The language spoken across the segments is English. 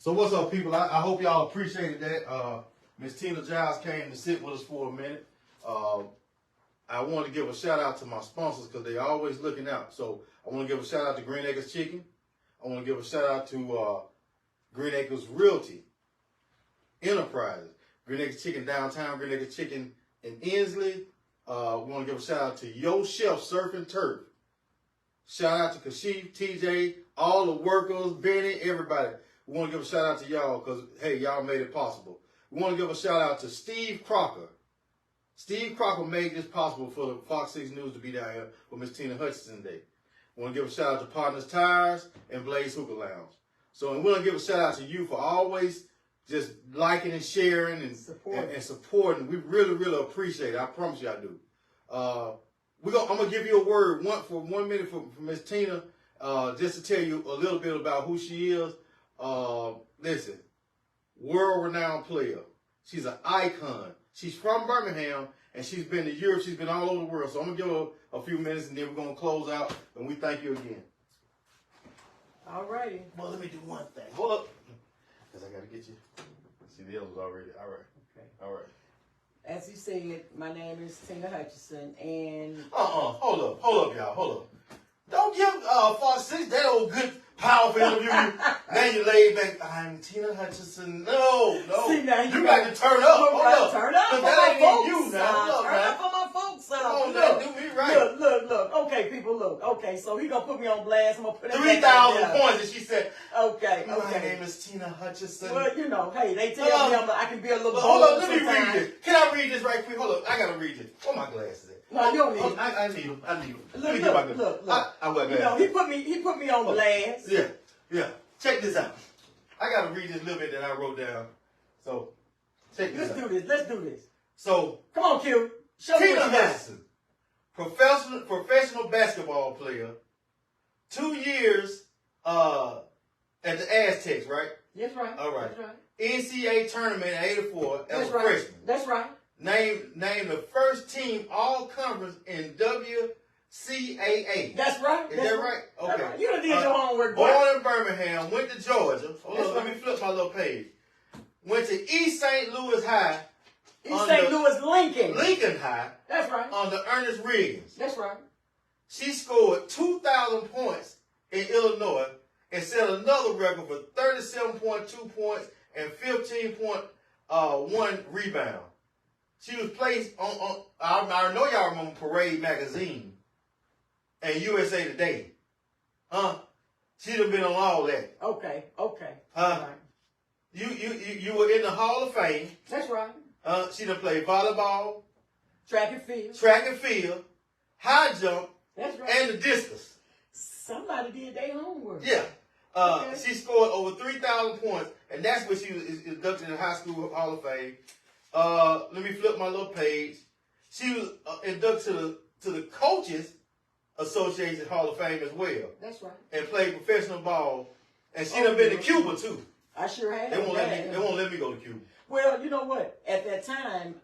So what's up, people? I hope y'all appreciated that. Miss Tina Giles came to sit with us for a minute. I want to give a shout out to my sponsors because they're always looking out. So I want to give a shout out to Green Acres Chicken. I want to give a shout out to Green Acres Realty Enterprises. Green Acres Chicken downtown, Green Acres Chicken in Inslee. We want to give a shout out to Yo Chef Surf and Turf. Shout out to Kashif, TJ, all the workers, Benny, everybody. We want to give a shout out to y'all because, hey, y'all made it possible. We want to give a shout out to Steve Crocker. Steve Crocker made this possible for the Fox 6 News to be down here for Miss Tina Hutchison Day. We want to give a shout out to Partners Tires and Blaze Hookah Lounge. So, and we want to give a shout out to you for always just liking and sharing and supporting. We really, really appreciate it. I promise you I do. I'm going to give you a word for 1 minute for Miss Tina, just to tell you a little bit about who she is. Listen, world-renowned player. She's an icon. She's from Birmingham, and she's been to Europe. She's been all over the world. So I'm going to give her a few minutes, and then we're going to close out, and we thank you again. All righty. Well, let me do one thing. Hold up. Because I got to get you. See, the others already. All right. Okay. All right. As you said, my name is Tina Hutchison, and... Hold up, y'all. Hold up. Don't give Fox 6 that old good, powerful interview. Now you laid back. I'm Tina Hutchison. No. See, now you got to turn up. Hold up. Turn up for that my ain't folks. you now. Look, Turn up for my folks. Come on, look, do me right. Look. Okay, people, look. Okay, so he going to put me on blast. I'm going to put it 3,000 points, and she said, okay. My name is Tina Hutchison. Well, you know, hey, they tell me I can be a little bold. Hold on, let me read this. Can I read this right quick? Hold up, I got to read this. Where my glasses at? No, you don't need them. I need them. Let me Look. get my glasses. I wear glasses. You know, he put me on blast. Yeah. Check this out. I got to read this little bit that I wrote down. So, check this out. Let's do this. So, come on, Q. Show me Tina what you got. Hutchison, professional basketball player, 2 years at the Aztecs, right? That's right. All right. That's right. NCAA tournament in '84 as a freshman. That's right. Named the first team all conference in WCAA. That's right. Is that right? Okay. Right. You done did your homework. Born in Birmingham, went to Georgia. Hold on, let me flip my little page. Went to East St. Louis High. East St. Louis Lincoln High. That's right. Under Ernest Riggins. That's right. She scored 2,000 points in Illinois and set another record for 37.2 points and 15.1 rebound. She was placed on I know y'all remember Parade Magazine and USA Today. She done been on all that. Okay. Right. You were in the Hall of Fame. That's right. She done played volleyball, track and field, high jump, that's right, and the discus. Somebody did their homework. Yeah. She scored over 3,000 points, and that's when she was inducted in the High School Hall of Fame. Let me flip my little page. She was inducted to the Coaches Association Hall of Fame as well. That's right. And played professional ball, and she done been to Cuba too. I sure have. They won't let me go to Cuba. Well, you know what? At that time,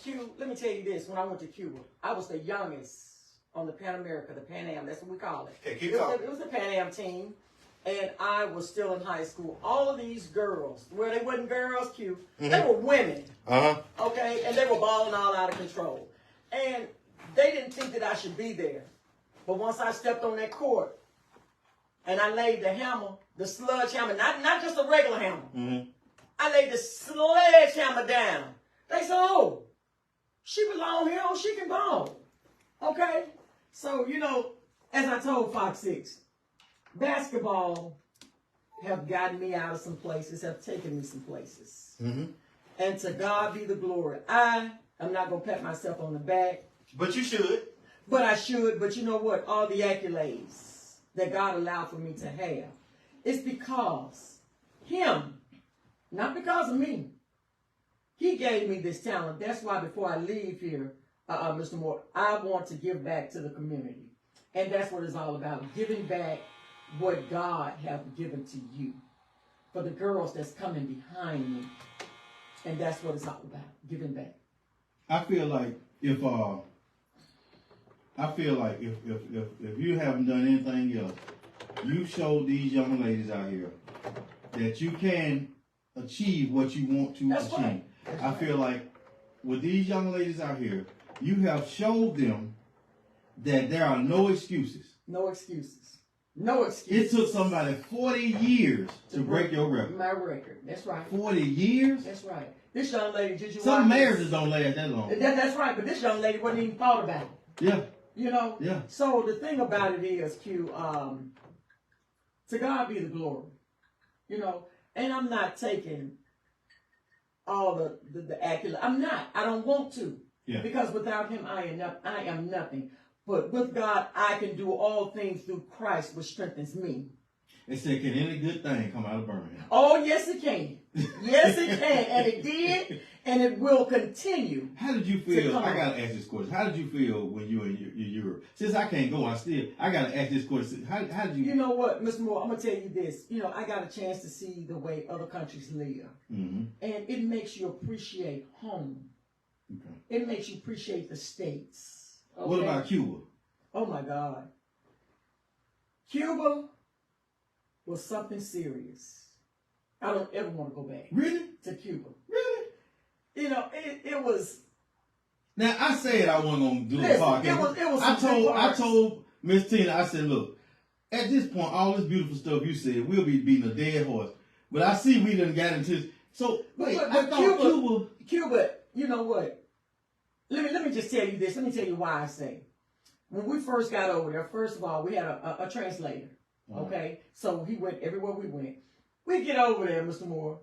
Q, let me tell you this. When I went to Cuba, I was the youngest on the Pan America, the Pan Am. That's what we call it. Okay, keep talking. It was the Pan Am team, and I was still in high school. All of these girls, well, they wasn't girls, Q. Mm-hmm. They were women. Okay, and they were balling all out of control. And they didn't think that I should be there. But once I stepped on that court, and I laid the hammer, the sludge hammer, not just a regular hammer. Mm-hmm. I laid the sledgehammer down. They said, oh, she belong here, oh, she can ball. Okay? So, you know, as I told Fox 6, basketball have gotten me out of some places, have taken me some places. Mm-hmm. And to God be the glory. I am not going to pat myself on the back. But you should. But I should. But you know what? All the accolades that God allowed for me to have, it's because Him. Not because of me. He gave me this talent. That's why before I leave here, Mr. Moore, I want to give back to the community. And that's what it's all about. Giving back what God has given to you. For the girls that's coming behind me. And that's what it's all about. Giving back. I feel like if you haven't done anything else, you showed these young ladies out here that you can achieve what you want to That's achieve. right. I feel like with these young ladies out here, you have showed them that there are no excuses. No excuses. No excuses. It took somebody 40 years to break your record. My record. That's right. 40 years? That's right. This young lady, did you Some watch marriages this? don't last that long. That's right, but this young lady wasn't even thought about it. Yeah. You know? Yeah. So the thing about it is, Q, to God be the glory. You know, and I'm not taking all the accolades. I'm not. I don't want to. Yeah. Because without him, I am nothing. But with God, I can do all things through Christ, which strengthens me. They said, can any good thing come out of Birmingham? Oh, yes, it can. Yes, it can. And it did, and it will continue. How did you feel? I got to ask this question. How did you feel when you were in Europe? Since I can't go, I got to ask this question. How did you... You know what, Mr. Moore, I'm going to tell you this. You know, I got a chance to see the way other countries live. Mm-hmm. And it makes you appreciate home. Okay. It makes you appreciate the States. Okay? What about Cuba? Oh, my God. Cuba was something serious. I don't ever want to go back. Really? To Cuba. Really? You know, it was... Now, I said I wasn't going to do a podcast. It was I told Miss Tina, I said, look, at this point, all this beautiful stuff you said, we'll be beating a dead horse. But I see we done got into... So, wait, but Cuba, you know what? Let me just tell you this. Let me tell you why I say. When we first got over there, first of all, we had a translator. Okay? So he went everywhere we went. We get over there, Mr. Moore.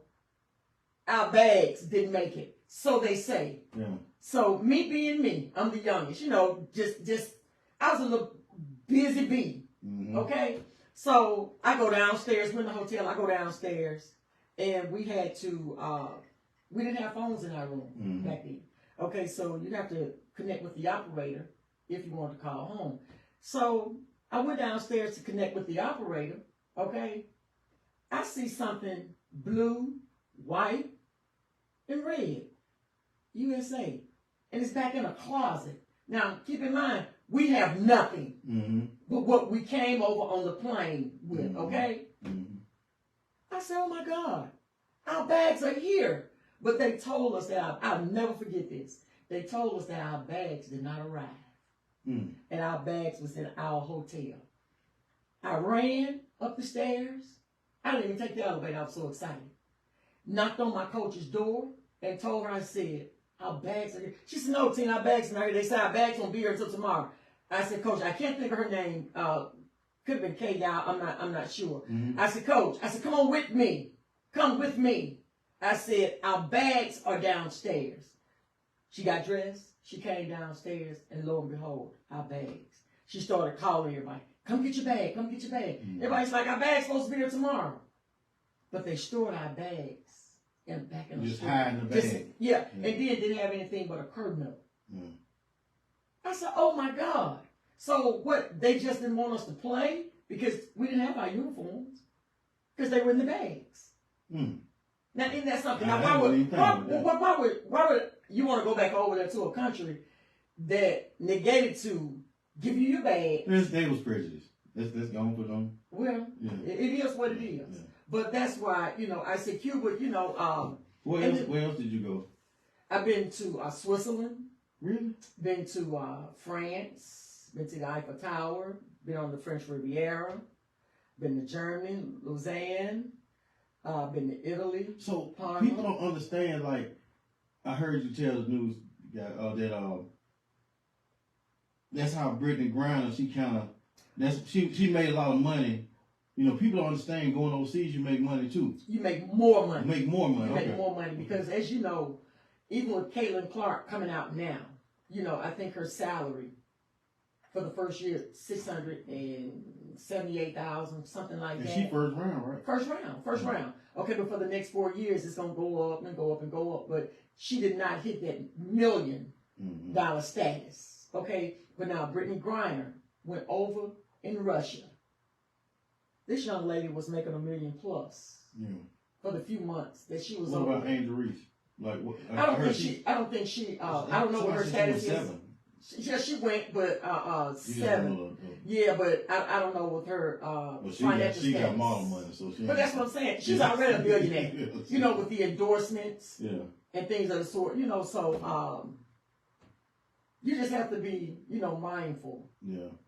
Our bags didn't make it. So they say. Yeah. So me being me, I'm the youngest. You know, just I was a little busy bee. Mm-hmm. Okay? So I go downstairs. We're in the hotel. I go downstairs. And we had to, we didn't have phones in our room back then. Okay, so you have to connect with the operator if you want to call home. So I went downstairs to connect with the operator. Okay, I see something blue, white, and red. USA. And it's back in a closet. Now, keep in mind, we have nothing but what we came over on the plane with, okay? I said, oh my God, our bags are here. But they told us that, I'll never forget this. They told us that our bags did not arrive. And our bags was in our hotel. I ran up the stairs. I didn't even take the elevator. I was so excited. Knocked on my coach's door and told her, I said, our bags are here. She said, no, Tina, our bags are not here. They said our bags won't be here until tomorrow. I said, Coach, I can't think of her name. Could have been Kay Yao. I'm not sure. I said, Coach, come on with me. Come with me. I said, our bags are downstairs. She got dressed. She came downstairs, and lo and behold, our bags. She started calling everybody, come get your bag, come get your bag. Everybody's like, our bag's supposed to be here tomorrow. But they stored our bags back in the store. Just hiding the bag. Yeah, and then didn't have anything but a curtain up. I said, oh my God. So what, they just didn't want us to play because we didn't have our uniforms because they were in the bags. Now, isn't that something? Now, why would you want to go back over there to a country that negated to give you your bag? They was prejudiced. Let's go and put on. Well, it is what it is. Yeah. But that's why, I said Cuba, Where else did you go? I've been to Switzerland. Really? Been to France. Been to the Eiffel Tower. Been on the French Riviera. Been to Germany, Lausanne. Been to Italy. So Parma. People don't understand. Like I heard you tell the news that that's how Brittany Griner. She made a lot of money. People don't understand going overseas. You make money too. You make more money. You make more money. You make more money because, as you know, even with Caitlin Clark coming out now, I think her salary for the first year $678,000, something like that. She first round, right? First round. Okay, but for the next 4 years, it's gonna go up and go up and go up. But she did not hit that $1 million status. Okay, but now Brittany Griner went over in Russia. This young lady was making $1 million plus for the few months that she was over. What about Angel Reese? Like what? I don't know what her status is. She went, but 7. Yeah, but I don't know with her financial she status. got model money, so she. But that's what I'm saying. She's already a billionaire. You know, with the endorsements and things of the sort. You know, so you just have to be, you know, mindful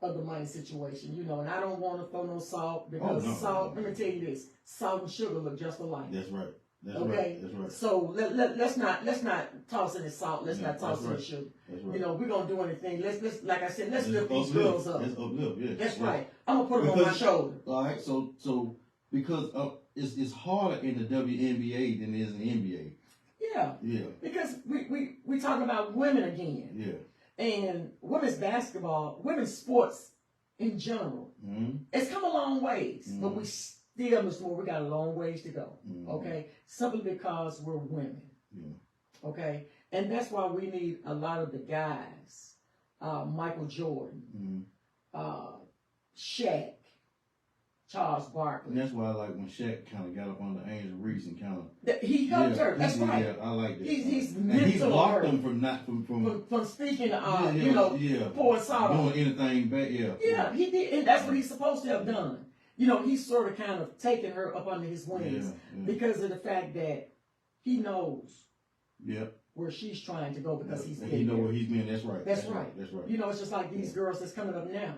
of the money situation. You know, and I don't want to throw no salt because salt. Let me tell you this: salt and sugar look just alike. That's right. That's okay. Right. That's right. So let's not toss any salt. Let's not toss any sugar. That's right. You know, we're gonna do anything. Let's like I said, let's lift these girls up. Let's uplift. Yeah. That's right. I'm gonna put them on my shoulder. All right. So because it's harder in the WNBA than it is in the NBA. Yeah. Yeah. Because we talking about women again. Yeah. And women's basketball, women's sports in general, it's come a long ways, but we still, Mr. Moore, we got a long ways to go. Okay, simply because we're women. Okay, and that's why we need a lot of the guys, Michael Jordan, Shaq, Charles Barkley. And that's why I like when Shaq kind of got up on the Angel Reese and kind of he helped her. That's right. Yeah, I like that. He's blocked them from speaking. You know, pouring salt on doing anything bad. Yeah, he did, and that's what he's supposed to have done. You know, he's sort of kind of taken her up under his wings because of the fact that he knows where she's trying to go because he's been he know where he's been. That's right. That's right. That's right. You know, it's just like these girls that's coming up now.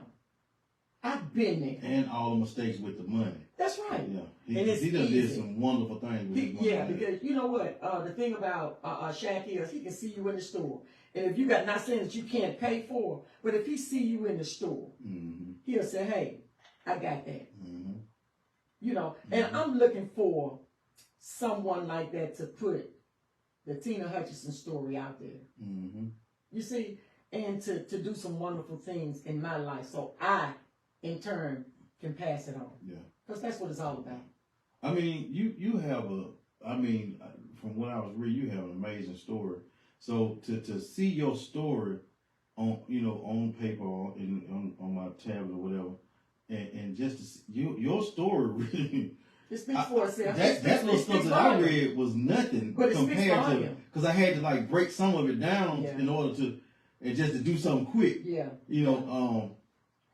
I've been there. And all the mistakes with the money. That's right. Yeah. He done did some wonderful things with his money. Yeah, because you know what? The thing about Shaq is he can see you in the store. And if you got, not saying that you can't pay for, but if he see you in the store, he'll say, hey, I got that. You know, and I'm looking for someone like that to put the Tina Hutchison story out there. You see, and to do some wonderful things in my life so I, in turn, can pass it on. Yeah. Because that's what it's all about. I mean, you have from what I was reading, you have an amazing story. So to see your story on paper or on my tablet or whatever, and just to see, your story really. It speaks for itself. That's what stuff that I read was nothing compared to, because I had to like break some of it down in order to, and just to do something quick. Yeah. You know.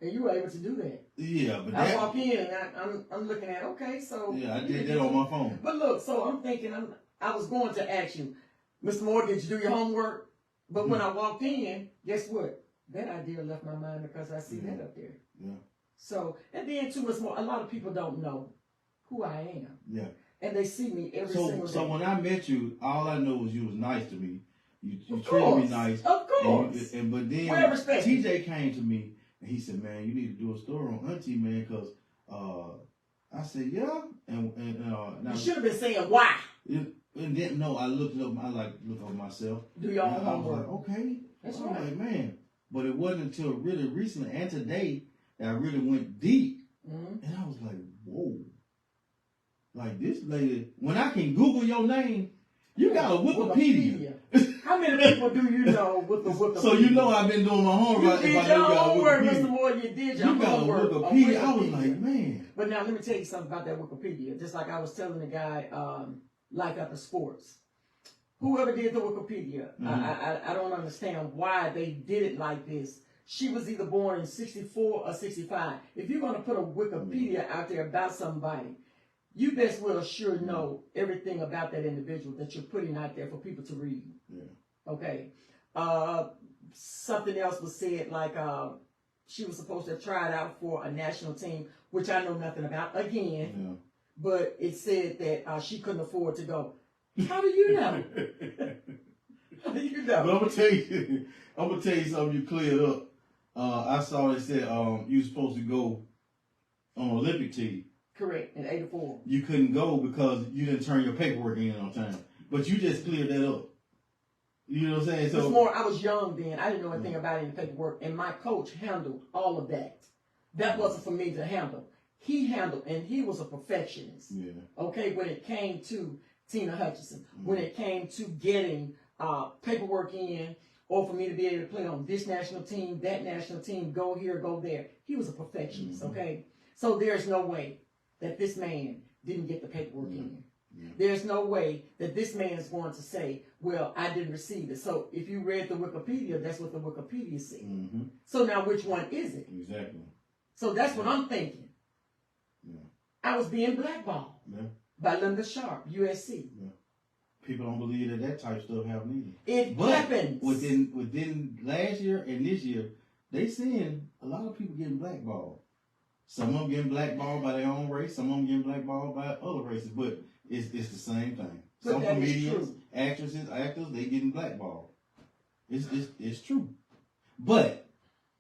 And you were able to do that. Yeah, but I walk in and I'm looking at, okay, so. Yeah, I did that on my phone. But look, so I'm thinking, I was going to ask you, Mr. Moore, did you do your homework? But when I walked in, guess what? That idea left my mind because I see that up there. Yeah. So, and then too much more, a lot of people don't know who I am. Yeah. And they see me every single day. So when I met you, all I know was you was nice to me. You treated me nice. Of course. But then TJ came to me and he said, man, you need to do a story on Auntie, man, because I said, yeah. And now, you should have been saying why. And then, no, I looked it up. I look up myself. Do your own homework. I was like, okay. That's right. Like, man. But it wasn't until really recently and today that I really went deep. And I was like, whoa. Like this lady, when I can Google your name, you got a Wikipedia. How many people do you know with the Wikipedia? So you know I've been doing my homework. You did your homework, Mr. Moore. You did your homework. You got a Wikipedia. I was like, man. But now let me tell you something about that Wikipedia. Just like I was telling the guy, like at the sports. Whoever did the Wikipedia, I don't understand why they did it like this. She was either born in 64 or 65. If you're going to put a Wikipedia out there about somebody, you best well sure know everything about that individual that you're putting out there for people to read. Yeah. Okay. Something else was said, like she was supposed to have tried out for a national team, which I know nothing about again. Yeah. But it said that she couldn't afford to go. How do you know? How do you know? But I'm gonna tell you something you cleared up. I saw it said you were supposed to go on Olympic team. Correct, in 84. You couldn't go because you didn't turn your paperwork in on time. But you just cleared that up. You know what I'm saying? So more, I was young then. I didn't know anything about any paperwork. And my coach handled all of that. That wasn't for me to handle. He handled, and he was a perfectionist. Yeah. Okay, when it came to Tina Hutchison, when it came to getting paperwork in, or for me to be able to play on this national team, that national team, go here, go there. He was a perfectionist, okay? So there's no way that this man didn't get the paperwork in. Yeah. There's no way that this man is going to say, well, I didn't receive it. So if you read the Wikipedia, that's what the Wikipedia said. Mm-hmm. So now which one is it? Exactly. So that's what I'm thinking. Yeah. I was being blackballed by Linda Sharp, USC. Yeah. People don't believe that type of stuff happened either. It happens. Within last year and this year, they seeing a lot of people getting blackballed. Some of them getting blackballed by their own race. Some of them getting blackballed by other races. But it's the same thing. But some comedians, actresses, actors, they getting blackballed. It's true. But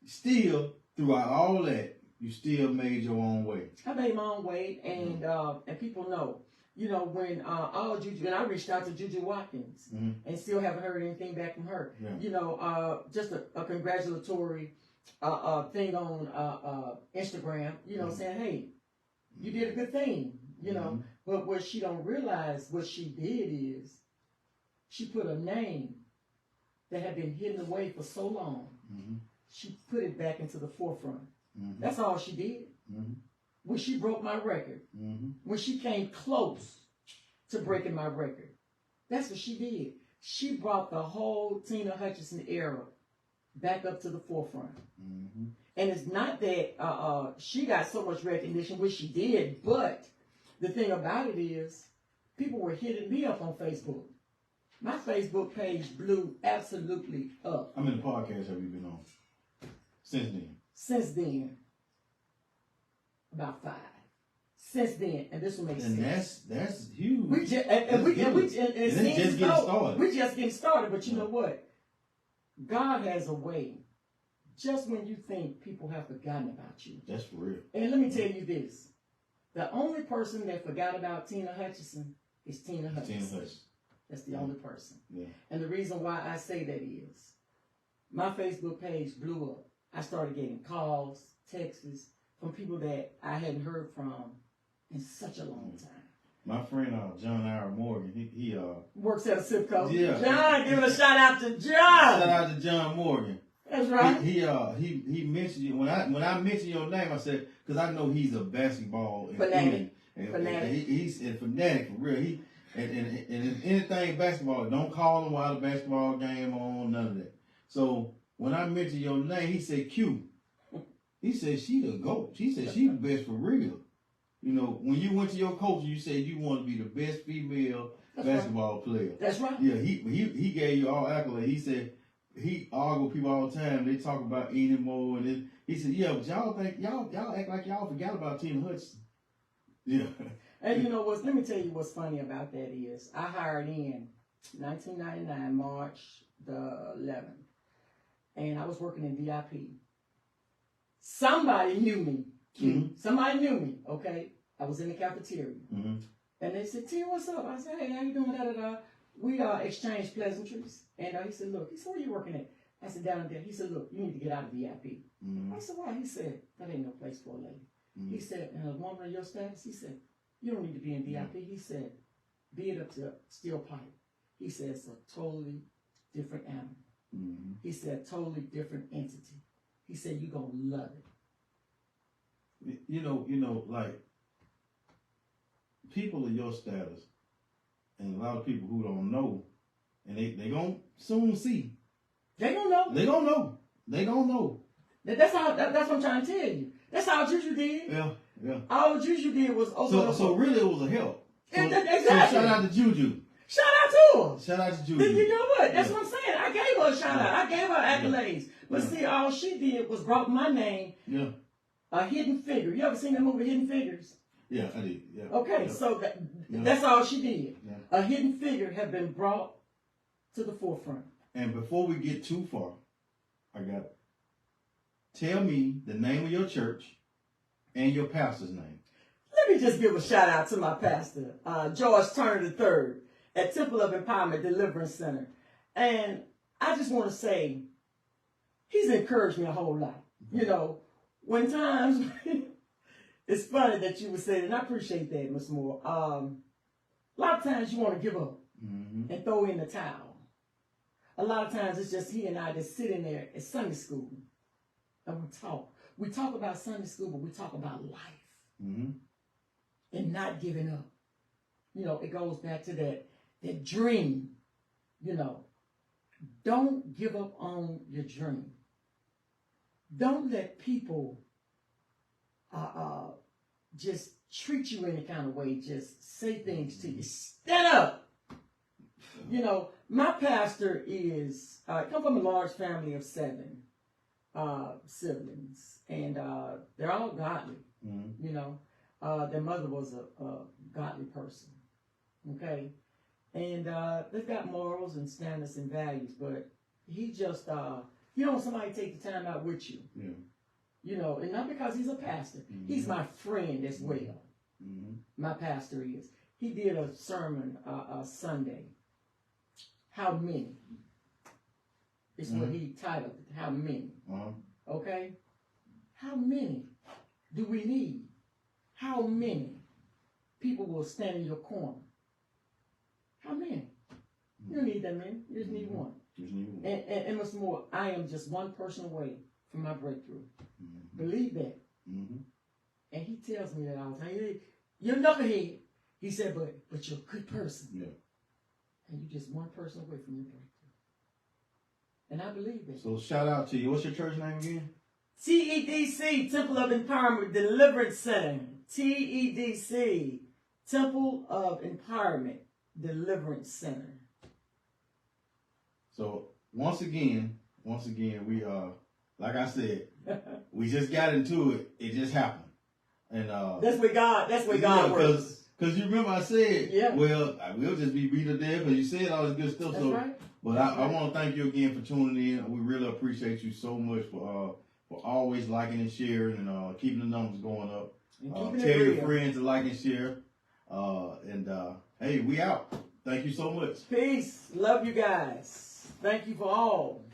still, throughout all that, you still made your own way. I made my own way, and people know. You know, when all Juju, and I reached out to Juju Watkins, and still haven't heard anything back from her. Yeah. You know, just a congratulatory thing on Instagram, you know, saying, hey, you did a good thing, you know. But what she don't realize, what she did is, she put a name that had been hidden away for so long. She put it back into the forefront. That's all she did. When she broke my record, when she came close to breaking my record, that's what she did. She brought the whole Tina Hutchison era back up to the forefront. And it's not that she got so much recognition, which she did, but the thing about it is, people were hitting me up on Facebook. My Facebook page blew absolutely up. How many podcasts have you been on since then? Since then, about 5. Since then, and this will make sense. And that's huge. We just it's just getting started. We just getting started, but you know what? God has a way. Just when you think people have forgotten about you. That's for real. And let me tell you this. The only person that forgot about Tina Hutchison is Tina Hutchison. That's the only person. Yeah. And the reason why I say that is, my Facebook page blew up. I started getting calls, texts from people that I hadn't heard from in such a long time. My friend John R. Morgan, he works at a zip code. Yeah. John, give a shout out to John. Shout out to John Morgan. That's right. He mentioned you when I mentioned your name. I said, because I know he's a basketball fanatic. He's a fanatic for real. He and anything basketball, don't call him while the basketball game on, none of that. So when I mentioned your name, he said Q. He said she the GOAT. He said she the best for real. You know, when you went to your coach, you said you want to be the best female basketball player. That's right. Yeah, he gave you all accolades. He said he argued with people all the time. They talk about eating more, and he said, yeah, but y'all act like y'all forgot about Tina Hutchison. Yeah. And you know what? Let me tell you what's funny about that is I hired in 1999 March the 11th, and I was working in VIP. Somebody knew me. Somebody knew me. Okay, I was in the cafeteria, and they said, "T, what's up?" I said, "Hey, how you doing?" Da da da. We exchanged pleasantries, and he said, "Look," he said, "Where you working at?" I said, "Down there." He said, "Look, you need to get out of VIP." I said, "Why?" He said, "That ain't no place for a lady." He said, "And a woman of your status," he said, "You don't need to be in VIP." He said, "Be it up to steel pipe." He said, "It's a totally different animal." He said, "Totally different entity." He said, "You're gonna love it." You know, like people of your status, and a lot of people who don't know, and they gonna soon see. They gonna know. They gonna know. They gonna know. That's what I'm trying to tell you. That's how Juju did. Yeah. All Juju did was open. So really, it was a help. Exactly. So shout out to Juju. Shout out to her. Shout out to Juju. You know what? That's what I'm saying. I gave her a shout out. I gave her accolades. But see, all she did was brought my name. Yeah. A Hidden Figure. You ever seen that movie, Hidden Figures? Yeah, I did. Yeah. Okay, so that's all she did. Yeah. A hidden figure had been brought to the forefront. And before we get too far, I got tell me the name of your church and your pastor's name. Let me just give a shout out to my pastor, George Turner III, at Temple of Empowerment Deliverance Center. And I just want to say, he's encouraged me a whole lot. You know, when times, it's funny that you would say that, and I appreciate that, Ms. Moore. A lot of times you want to give up and throw in the towel. A lot of times it's just he and I just sitting there at Sunday school and we talk. We talk about Sunday school, but we talk about life and not giving up. You know, it goes back to that dream. You know, don't give up on your dream. Don't let people just treat you any kind of way, just say things to you. Stand up. You know, my pastor is, come from a large family of 7 siblings, and they're all godly. You know, their mother was a godly person, okay? And they've got morals and standards and values, but he just, you don't want somebody to take the time out with you. Yeah. You know, and not because he's a pastor. He's my friend as well. My pastor is. He did a sermon Sunday. How many? Is what he titled it. How many? Okay? How many do we need? How many people will stand in your corner? How many? You don't need that many. You just need one. Just need one. And what's more, I am just one person away from my breakthrough. Believe that. And he tells me that all the time. Hey, you're a knucklehead. He said, but you're a good person. Yeah. And you're just one person away from your breakthrough. And I believe that. So shout out to you. What's your church name again? TEDC, Temple of Empowerment Deliverance Center. TEDC, Temple of Empowerment Deliverance Center. So once again, we like I said, we just got into it. It just happened, and that's where God works. Because you remember I said, yeah. Well, we'll just be beat to death because you said all this good stuff. That's so, right. But I want to thank you again for tuning in. We really appreciate you so much for always liking and sharing and keeping the numbers going up. Tell your friends to like and share. Hey, we out. Thank you so much. Peace. Love you guys. Thank you for all.